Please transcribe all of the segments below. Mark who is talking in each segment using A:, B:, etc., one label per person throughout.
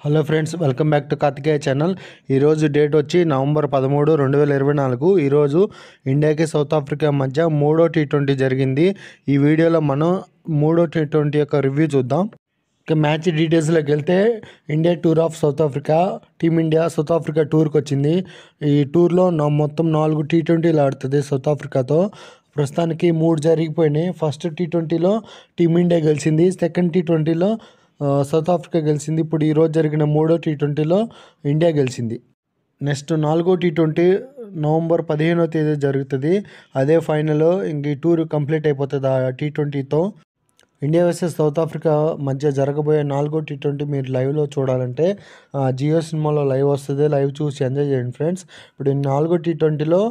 A: Hello friends, welcome back to Kartikeya channel. ఈరోజు date వచ్చి November 13, 2024. ఈరోజు ఇండియాకి సౌత్ ఆఫ్రికా మధ్య మూడో టీ20 జరిగింది. ఈ వీడియోలో మనం మూడో టీ20 యొక్క రివ్యూ చూద్దాం. ఇక మ్యాచ్ డీటెయిల్స్లోకి వెళ్తే, India tour of south Africa, team India south Africa టూర్కి వచ్చింది. ఈ టూర్లో మొత్తం 4 టీ20లు ఆడుతుంది సౌత్ ఆఫ్రికాతో. ప్రస్తుతానికి 3 జరిగిపోయినాయి. ఫస్ట్ టీ20లో టీమిండియా గెలిచింది, సెకండ్ టీ20లో సౌత్ ఆఫ్రికా గెలిచింది. ఇప్పుడు ఈరోజు జరిగిన మూడో టీ20లో ఇండియా గెలిచింది. నెక్స్ట్ 4వ టీ20 నవంబర్ 15వ తేదీ జరుగుతుంది. అదే ఫైనల్. ఇంక ఈ టూర్ కంప్లీట్ అయిపోతుంది ఆ టీ20తో. ఇండియా వర్సెస్ సౌత్ ఆఫ్రికా మధ్య జరగబోయే 4వ టీ20 మీరు లైవ్లో చూడాలంటే జియో సినిమాలో లైవ్ వస్తుంది. లైవ్ చూసి ఎంజాయ్ చేయండి ఫ్రెండ్స్. ఇప్పుడు 4వ టీ20లో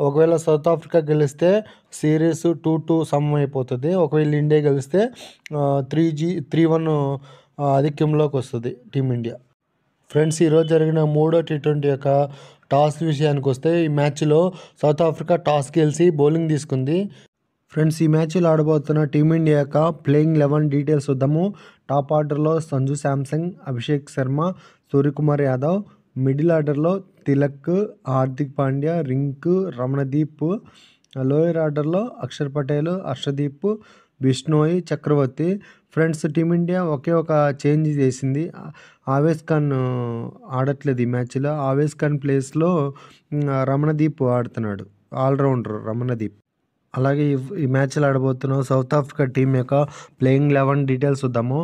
A: ఒకవేళ సౌత్ ఆఫ్రికా గెలిస్తే సిరీస్ 2-2 సమం అయిపోతుంది. ఒకవేళ ఇండియా గెలిస్తే 3-1 ఆధిక్యంలోకి వస్తుంది టీమిండియా. ఫ్రెండ్స్, ఈరోజు జరిగిన మూడో టీ20 యొక్క టాస్ విషయానికి వస్తే, ఈ మ్యాచ్లో సౌత్ ఆఫ్రికా టాస్ గెలిచి బౌలింగ్ తీసుకుంది. ఫ్రెండ్స్, ఈ మ్యాచ్లో ఆడబోతున్న టీమిండియా యొక్క ప్లేయింగ్ 11 డీటెయిల్స్ చూద్దాము. టాప్ ఆర్డర్లో సంజు శాంసంగ్, అభిషేక్ శర్మ, సూర్యకుమార్ యాదవ్. మిడిల్ ఆర్డర్లో తిలక్, హార్దిక్ పాండ్యా, రింకు, రమణదీప్. లోయర్ ఆర్డర్లో అక్షర్ పటేల్, హర్షదీప్, బిష్నోయ్, చక్రవర్తి. ఫ్రెండ్స్, టీమిండియా ఒకే ఒక చేంజ్ చేసింది. ఆవేశ్ ఖాన్ ఆడట్లేదు ఈ మ్యాచ్లో. ఆవేశ్ ఖాన్ ప్లేస్లో రమణదీప్ ఆడుతున్నాడు, ఆల్రౌండర్ రమణదీప్. అలాగే ఈ మ్యాచ్లో ఆడబోతున్నాం సౌత్ ఆఫ్రికా టీం యొక్క ప్లేయింగ్ 11 డీటెయిల్స్ చూద్దాము.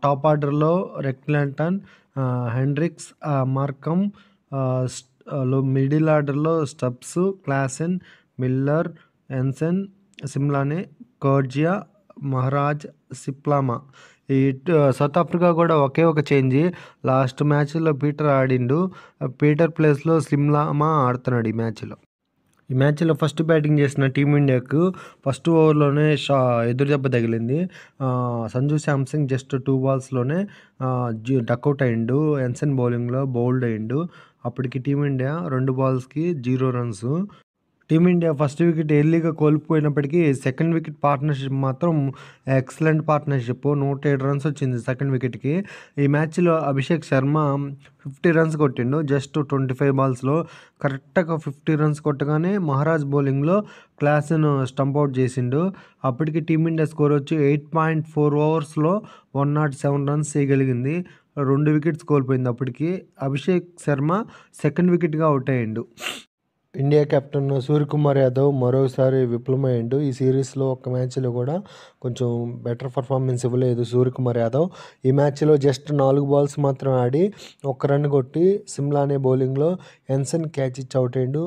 A: టాప్ ఆర్డర్లో రెక్లాంటన్, హెండ్రిక్స్, మార్కమ్. మిడిల్ ఆర్డర్లో స్టబ్స్, క్లాసెన్, మిల్లర్, ఎన్సెన్, సిమ్లానే, కోర్జియా, మహారాజ్, సిప్లామా. ఈ సౌత్ ఆఫ్రికా కూడా ఒకే ఒక చేంజ్. లాస్ట్ మ్యాచ్లో పీటర్ ఆడిండు. పీటర్ ప్లేస్లో సిమ్లామా ఆడుతున్నాడు ఈ మ్యాచ్లో ఫస్ట్ బ్యాటింగ్ చేసిన టీమిండియాకు ఫస్ట్ ఓవర్లోనే ఎదురు దెబ్బ తగిలింది. సంజు శాంసంగ్ జస్ట్ 2 బాల్స్లోనే డక్అవుట్ అయ్యిండు. ఎన్సన్ బౌలింగ్లో బౌల్డ్ అయ్యిండు. అప్పటికి team India 2 బాల్స్కి 0 runs. Team India first wicket ఎర్లీగా కోల్పోయినప్పటికీ సెకండ్ వికెట్ పార్ట్నర్షిప్ మాత్రం ఎక్సలెంట్ పార్ట్నర్షిప్. 107 రన్స్ వచ్చింది సెకండ్ వికెట్కి. ఈ మ్యాచ్లో అభిషేక్ శర్మ 50 రన్స్ కొట్టిండు జస్ట్ 25 బాల్స్లో. కరెక్ట్గా 50 రన్స్ కొట్టగానే మహారాజ్ బౌలింగ్లో క్లాస్ను స్టంప్అవుట్ చేసిండు. అప్పటికి టీమిండియా స్కోర్ వచ్చి 8.4 ఓవర్స్లో 107 రన్స్ చేయగలిగింది. 2 వికెట్స్ కోల్పోయింది. అప్పటికి అభిషేక్ శర్మ సెకండ్ వికెట్గా అవుట్ అయ్యిండు. ఇండియా కెప్టెన్ సూర్యకుమార్ యాదవ్ మరోసారి విఫలమయ్యిండు. ఈ సిరీస్లో ఒక్క మ్యాచ్లో కూడా కొంచెం బెటర్ పర్ఫార్మెన్స్ ఇవ్వలేదు సూర్యకుమార్ యాదవ్. ఈ మ్యాచ్లో జస్ట్ 4 బాల్స్ మాత్రం ఆడి 1 రన్ కొట్టి సిమ్లానే బౌలింగ్లో ఎన్సన్ క్యాచ్ ఇచ్చి అవుట్ అయ్యిండు.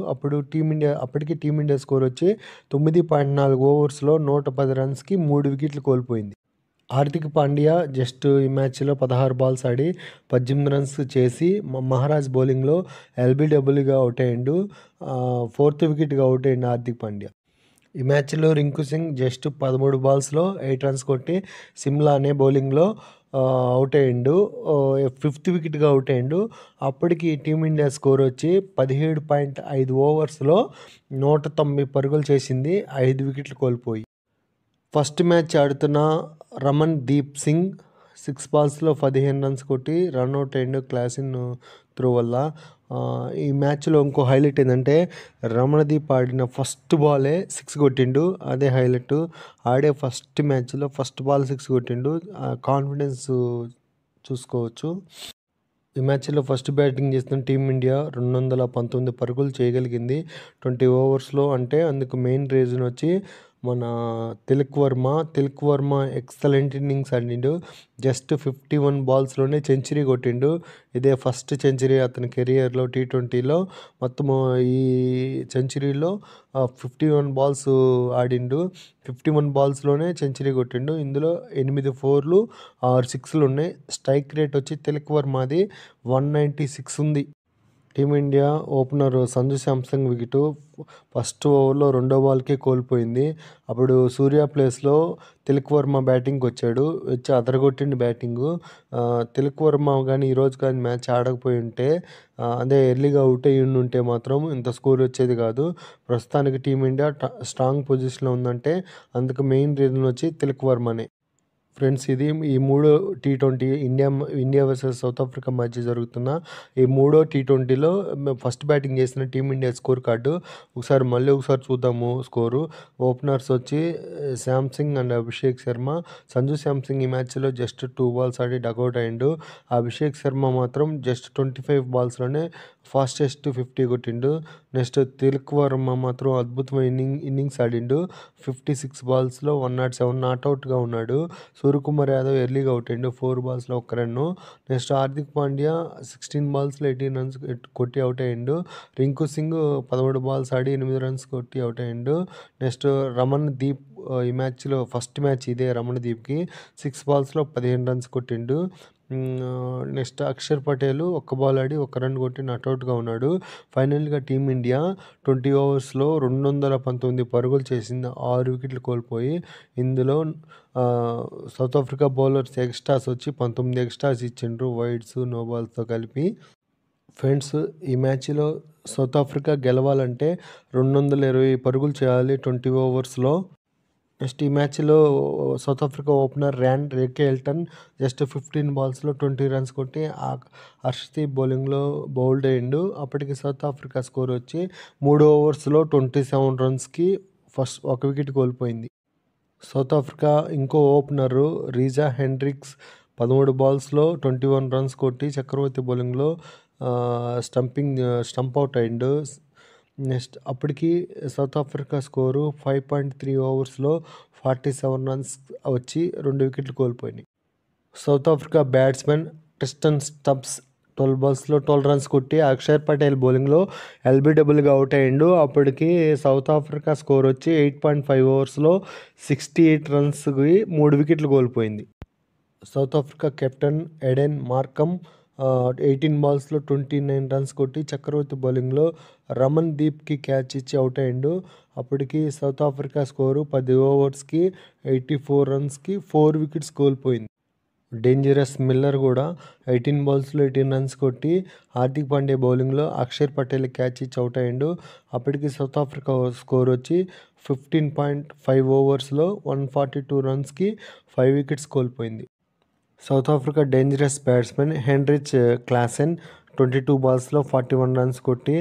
A: అప్పటికి టీమిండియా స్కోర్ వచ్చి 9.4 ఓవర్స్లో 110 రన్స్కి 3 వికెట్లు కోల్పోయింది. హార్దిక్ పాండ్యా జస్ట్ ఈ మ్యాచ్లో 16 బాల్స్ ఆడి 18 రన్స్ చేసి మహారాజ్ బౌలింగ్లో ఎల్బీడబ్ల్యూగా అవుట్ అయ్యిండు. 4th వికెట్గా అవుట్ అయ్యిండు హార్దిక్ పాండ్యా. ఈ మ్యాచ్లో రింకు సింగ్ జస్ట్ 13 బాల్స్లో 8 రన్స్ కొట్టి సిమ్లానే బౌలింగ్లో అవుట్ అయ్యిండు. 5th వికెట్గా అవుట్ అయ్యిండు. అప్పటికి టీమిండియా స్కోర్ వచ్చి 17.5 ఓవర్స్లో 190 పరుగులు చేసింది, 5 వికెట్లు కోల్పోయి. ఫస్ట్ మ్యాచ్ ఆడుతున్న రమణ్ దీప్ సింగ్ 6 బాల్స్లో 15 రన్స్ కొట్టి రన్అట్ అయ్యిండు క్లాసిన్ త్రో వల్ల. ఈ మ్యాచ్లో ఇంకో హైలైట్ ఏంటంటే, రమణదీప్ ఆడిన ఫస్ట్ బాలే 6 కొట్టిండు. అదే హైలైట్. ఆడే ఫస్ట్ మ్యాచ్లో ఫస్ట్ బాల్ 6 కొట్టిండు. కాన్ఫిడెన్స్ చూసుకోవచ్చు. ఈ మ్యాచ్లో ఫస్ట్ బ్యాటింగ్ చేస్తున్న టీమిండియా 219 పరుగులు చేయగలిగింది 20 ఓవర్స్లో. అంటే అందుకు మెయిన్ రీజన్ వచ్చి మన తిలక్ వర్మ ఎక్సలెంట్ ఇన్నింగ్స్ ఆడిండు. జస్ట్ 51 బాల్స్లోనే సెంచరీ కొట్టిండు. ఇదే ఫస్ట్ సెంచరీ అతని కెరియర్లో టీ20లో. మొత్తము ఈ సెంచరీలో 51 బాల్స్ ఆడిండు. 51 బాల్స్లోనే సెంచరీ కొట్టిండు. ఇందులో 8 4లు 6 6లు ఉన్నాయి. స్ట్రైక్ రేట్ వచ్చి తిలక్ వర్మది 196 ఉంది. Team India opener Sanju Samsung wicket first ఓవర్లో 2వ బాల్కే కోల్పోయింది. అప్పుడు సూర్య ప్లేస్లో తిలక్ వర్మ బ్యాటింగ్కి వచ్చి అదరగొట్టిండు బ్యాటింగు. తిలక్ వర్మ కానీ ఈరోజు కానీ మ్యాచ్ ఆడకపోయి ఉంటే, అదే ఎర్లీగా అవుట్ అయ్యి ఉంటే మాత్రం ఇంత స్కోర్ వచ్చేది కాదు. ప్రస్తుతానికి టీమిండియా స్ట్రాంగ్ పొజిషన్లో ఉందంటే అందుకు మెయిన్ రీజన్ వచ్చి తిలక్ వర్మనే. ఫ్రెండ్స్ ఇది ఈ మూడో T20 India versus south Africa మధ్య జరుగుతున్న ఈ మూడో టీ20లో ఫస్ట్ బ్యాటింగ్ చేసిన టీమిండియా స్కోర్ కార్డు మళ్ళీ ఒకసారి చూద్దాము. స్కోరు ఓపెనర్స్ వచ్చి Samsung and Abhishek Sharma. Sanju Samsung ఈ మ్యాచ్లో జస్ట్ 2 బాల్స్ ఆడి డకౌట్ అయ్యిండు. అభిషేక్ శర్మ మాత్రం జస్ట్ 25 బాల్స్లోనే ఫాస్టెస్ట్ 50 కొట్టిండు. నెక్స్ట్ తిలక్ వర్మ మాత్రం అద్భుతమైన ఇన్నింగ్స్ ఆడిండు. 56 బాల్స్లో 107 నాట్అవుట్గా ఉన్నాడు. సూర్యకుమార్ యాదవ్ ఎర్లీగా అవుట్ అయ్యిండు, 4 బాల్స్లో 1 run. Next Hardik Pandya 16 బాల్స్లో 18 runs కొట్టి అవుట్ అయ్యిండు. రింకు సింగ్ 13 బాల్స్ ఆడి 8 రన్స్ కొట్టి అవుట్ అయ్యిండు. నెక్స్ట్ రమణ్ దీప్ ఈ మ్యాచ్లో ఫస్ట్ మ్యాచ్ ఇదే రమణ్ దీప్కి 6 బాల్స్లో 15 రన్స్ కొట్టిండు. నెక్స్ట్ అక్షర్ పటేల్ 1 బాల్ ఆడి 1 రన్ కొట్టి నాట్అవుట్గా ఉన్నాడు. ఫైనల్గా టీమిండియా 20 ఓవర్స్లో 219 పరుగులు చేసింది, 6 వికెట్లు కోల్పోయి. ఇందులో సౌత్ ఆఫ్రికా బౌలర్స్ ఎక్స్ట్రాస్ వచ్చి 19 ఎక్స్ట్రాస్ ఇచ్చిండ్రు, వైడ్స్ నో బాల్స్తో కలిపి. ఫ్రెండ్స్ ఈ మ్యాచ్లో సౌత్ ఆఫ్రికా గెలవాలంటే 220 పరుగులు చేయాలి 20 ఓవర్స్లో. నెక్స్ట్ ఈ మ్యాచ్లో South Africa opener Rickelton just 15 బాల్స్లో 20 రన్స్ కొట్టి హర్షదీప్ బౌలింగ్లో బౌల్డ్ అయ్యిండు. అప్పటికి సౌత్ ఆఫ్రికా స్కోర్ వచ్చి 3 ఓవర్స్లో 27 రన్స్కి ఫస్ట్ 1 వికెట్ కోల్పోయింది. సౌత్ ఆఫ్రికా ఇంకో ఓపెనరు రీజా హెండ్రిక్స్ 13 బాల్స్లో 21 రన్స్ కొట్టి చక్రవర్తి బౌలింగ్లో స్టంప్ అవుట్ అయ్యిండు. నెక్స్ట్ అప్పటికి సౌత్ ఆఫ్రికా స్కోరు 5.3 ఓవర్స్లో 47 రన్స్ వచ్చి 2 వికెట్లు కోల్పోయినాయి. South Africa batsmen Tristan Stubbs 12 బాల్స్లో 12 రన్స్ కొట్టి అక్షర్ పటేల్ బౌలింగ్లో ఎల్బీడబ్ల్యూగా అవుట్ అయ్యిండు. అప్పటికి సౌత్ ఆఫ్రికా స్కోర్ వచ్చి 8.5 ఓవర్స్లో 68 రన్స్కి 3 వికెట్లు కోల్పోయింది. South Africa captain Aiden Markham 18 బాల్స్లో 29 runs కొట్టి చక్రవర్తి బౌలింగ్లో రమణ్ దీప్కి క్యాచ్ ఇచ్చి అవుట్ అయ్యిండు. అప్పటికి సౌత్ ఆఫ్రికా స్కోరు 10 ఓవర్స్కి 84 రన్స్కి 4 వికెట్స్ కోల్పోయింది. డేంజరస్ మిల్లర్ కూడా 18 బాల్స్లో 18 రన్స్ కొట్టి హార్దిక్ పాండ్యా బౌలింగ్లో అక్షర్ పటేల్ క్యాచ్ ఇచ్చి అవుట్ అయ్యిండు. అప్పటికి సౌత్ ఆఫ్రికా స్కోర్ వచ్చి 15.5 ఓవర్స్లో 142 రన్స్కి 5 వికెట్స్ కోల్పోయింది. South Africa dangerous batsmen Heinrich Klaasen 22 బాల్స్లో 41 runs కొట్టి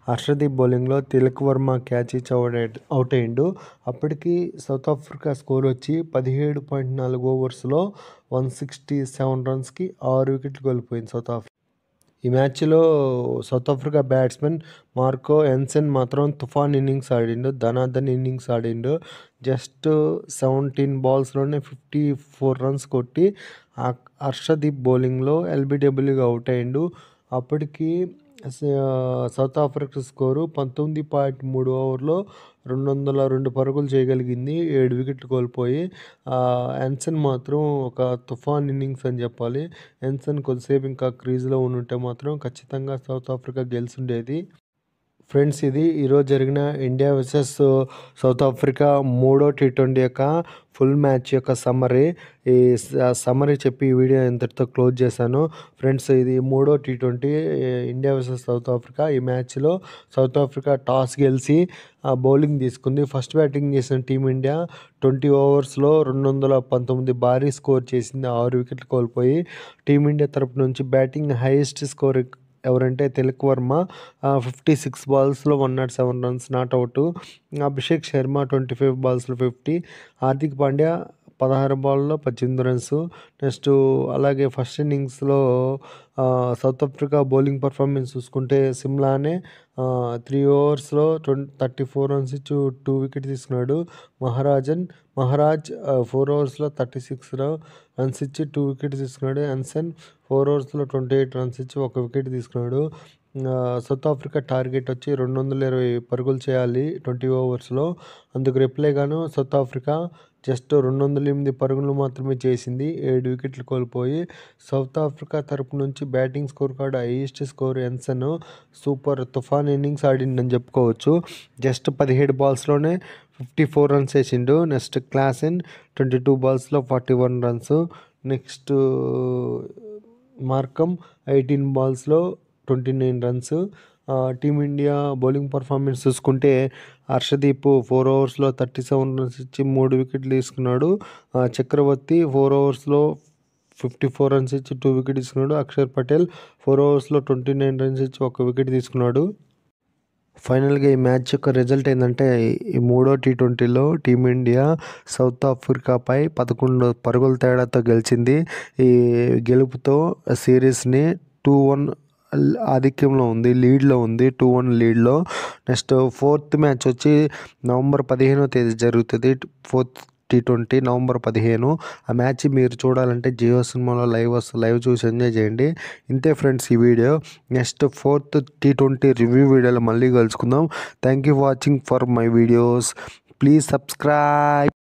A: హర్షదీప్ బౌలింగ్లో తిలక్ వర్మ క్యాచ్ ఇచ్చి అవుట్ అయ్యిండు. అప్పటికి సౌత్ ఆఫ్రికా స్కోర్ వచ్చి 17.4 ఓవర్స్లో 167 రన్స్కి 6 వికెట్లు కోల్పోయింది సౌత్ ఆఫ్రికా. ఈ మ్యాచ్లో సౌత్ ఆఫ్రికా బ్యాట్స్మెన్ మార్కో ఎన్సెన్ మాత్రం తుఫాన్ ఇన్నింగ్స్ ఆడిండు, ధనాధన్ ఇన్నింగ్స్ ఆడిండు. జస్ట్ 17 బాల్స్లోనే 54 రన్స్ కొట్టి హర్షదీప్ బౌలింగ్లో ఎల్బీడబ్ల్యూగా అవుట్ అయ్యిండు. అప్పటికి సౌత్ ఆఫ్రికా స్కోరు 19.3 ఓవర్లో 202 పరుగులు చేయగలిగింది, 7 వికెట్లు కోల్పోయి. ఎన్సన్ మాత్రం ఒక తుఫాన్ ఇన్నింగ్స్ అని చెప్పాలి. ఎన్సన్ కొద్దిసేపు ఇంకా క్రీజ్లో ఉంటే మాత్రం ఖచ్చితంగా సౌత్ ఆఫ్రికా గెలిచుండేది. ఫ్రెండ్స్ ఇది ఈరోజు జరిగిన ఇండియా వర్సెస్ సౌత్ ఆఫ్రికా మూడో టీ20 యొక్క ఫుల్ మ్యాచ్ యొక్క సమ్మరీ. ఈ సమ్మరీ చెప్పి ఈ వీడియో ఇంతటితో క్లోజ్ చేశాను. ఫ్రెండ్స్ ఇది మూడో T20 India versus south Africa. ఈ మ్యాచ్లో సౌత్ ఆఫ్రికా టాస్ గెలిచి బౌలింగ్ తీసుకుంది. ఫస్ట్ బ్యాటింగ్ చేసిన టీమిండియా 20 ఓవర్స్లో 219 భారీ స్కోర్ చేసింది, 6 వికెట్లు కోల్పోయి. టీమిండియా తరపు నుంచి బ్యాటింగ్ హైయెస్ట్ స్కోర్ ఎవరంటే Tilak Varma 56 బాల్స్లో 107 runs not out. Abhishek Sharma 25 బాల్స్లో 50. Hardik Pandya 16 బాల్లో 18 runs. Next అలాగే ఫస్ట్ ఇన్నింగ్స్లో సౌత్ ఆఫ్రికా బౌలింగ్ పర్ఫార్మెన్స్ చూసుకుంటే సిమ్లానే 3 ఓవర్స్లో 34 రన్స్ ఇచ్చి 2 వికెట్ తీసుకున్నాడు. మహారాజ్ 4 ఓవర్స్లో 36 రన్స్ ఇచ్చి 2 వికెట్ తీసుకున్నాడు. ఎన్సన్ 4 ఓవర్స్లో 28 రన్స్ ఇచ్చి 1 వికెట్ తీసుకున్నాడు. సౌత్ ఆఫ్రికా టార్గెట్ వచ్చి 220 పరుగులు చేయాలి 20 ఓవర్స్లో. అందుకు రిప్లైగాను సౌత్ ఆఫ్రికా జస్ట్ 208 పరుగులు మాత్రమే చేసింది, 7 వికెట్లు కోల్పోయి. సౌత్ ఆఫ్రికా తరపు నుంచి batting score card highest score ఎన్సన్ super తుఫాన్ ఇన్నింగ్స్ ఆడిండని చెప్పుకోవచ్చు. జస్ట్ 17 బాల్స్లోనే 54 రన్స్ వేసిండు. Next Klaasen 22 బాల్స్లో 41 runs. Next Markham 18 బాల్స్లో 29 runs. Team India bowling performance చూసుకుంటే హర్షదీప్ 4 ఓవర్స్లో 37 రన్స్ ఇచ్చి 3 వికెట్లు తీసుకున్నాడు. చక్రవర్తి 4 ఓవర్స్లో 54 రన్స్ ఇచ్చి 2 వికెట్ తీసుకున్నాడు. అక్షర్ పటేల్ 4 ఓవర్స్లో 29 రన్స్ ఇచ్చి 1 వికెట్ తీసుకున్నాడు. ఫైనల్గా ఈ మ్యాచ్ యొక్క రిజల్ట్ ఏంటంటే ఈ మూడో టీ20లో టీమిండియా సౌత్ ఆఫ్రికాపై 11 పరుగుల తేడాతో గెలిచింది. ఈ గెలుపుతో సిరీస్ని 2-1 ఆధిక్యంలో ఉంది, లీడ్లో ఉంది, 2-1 లీడ్లో. నెక్స్ట్ ఫోర్త్ మ్యాచ్ వచ్చి నవంబర్ 15వ తేదీ జరుగుతుంది. Fourth T20 November 15. ఆ మ్యాచ్ మీరు చూడాలంటే జియో సినిమాలో లైవ్ చూసి ఎంజాయ్ చేయండి. ఇంతే ఫ్రెండ్స్ ఈ video. Next fourth T20 review వీడియోలో మళ్ళీ కలుసుకుందాం. Thank you watching for my videos. Please subscribe.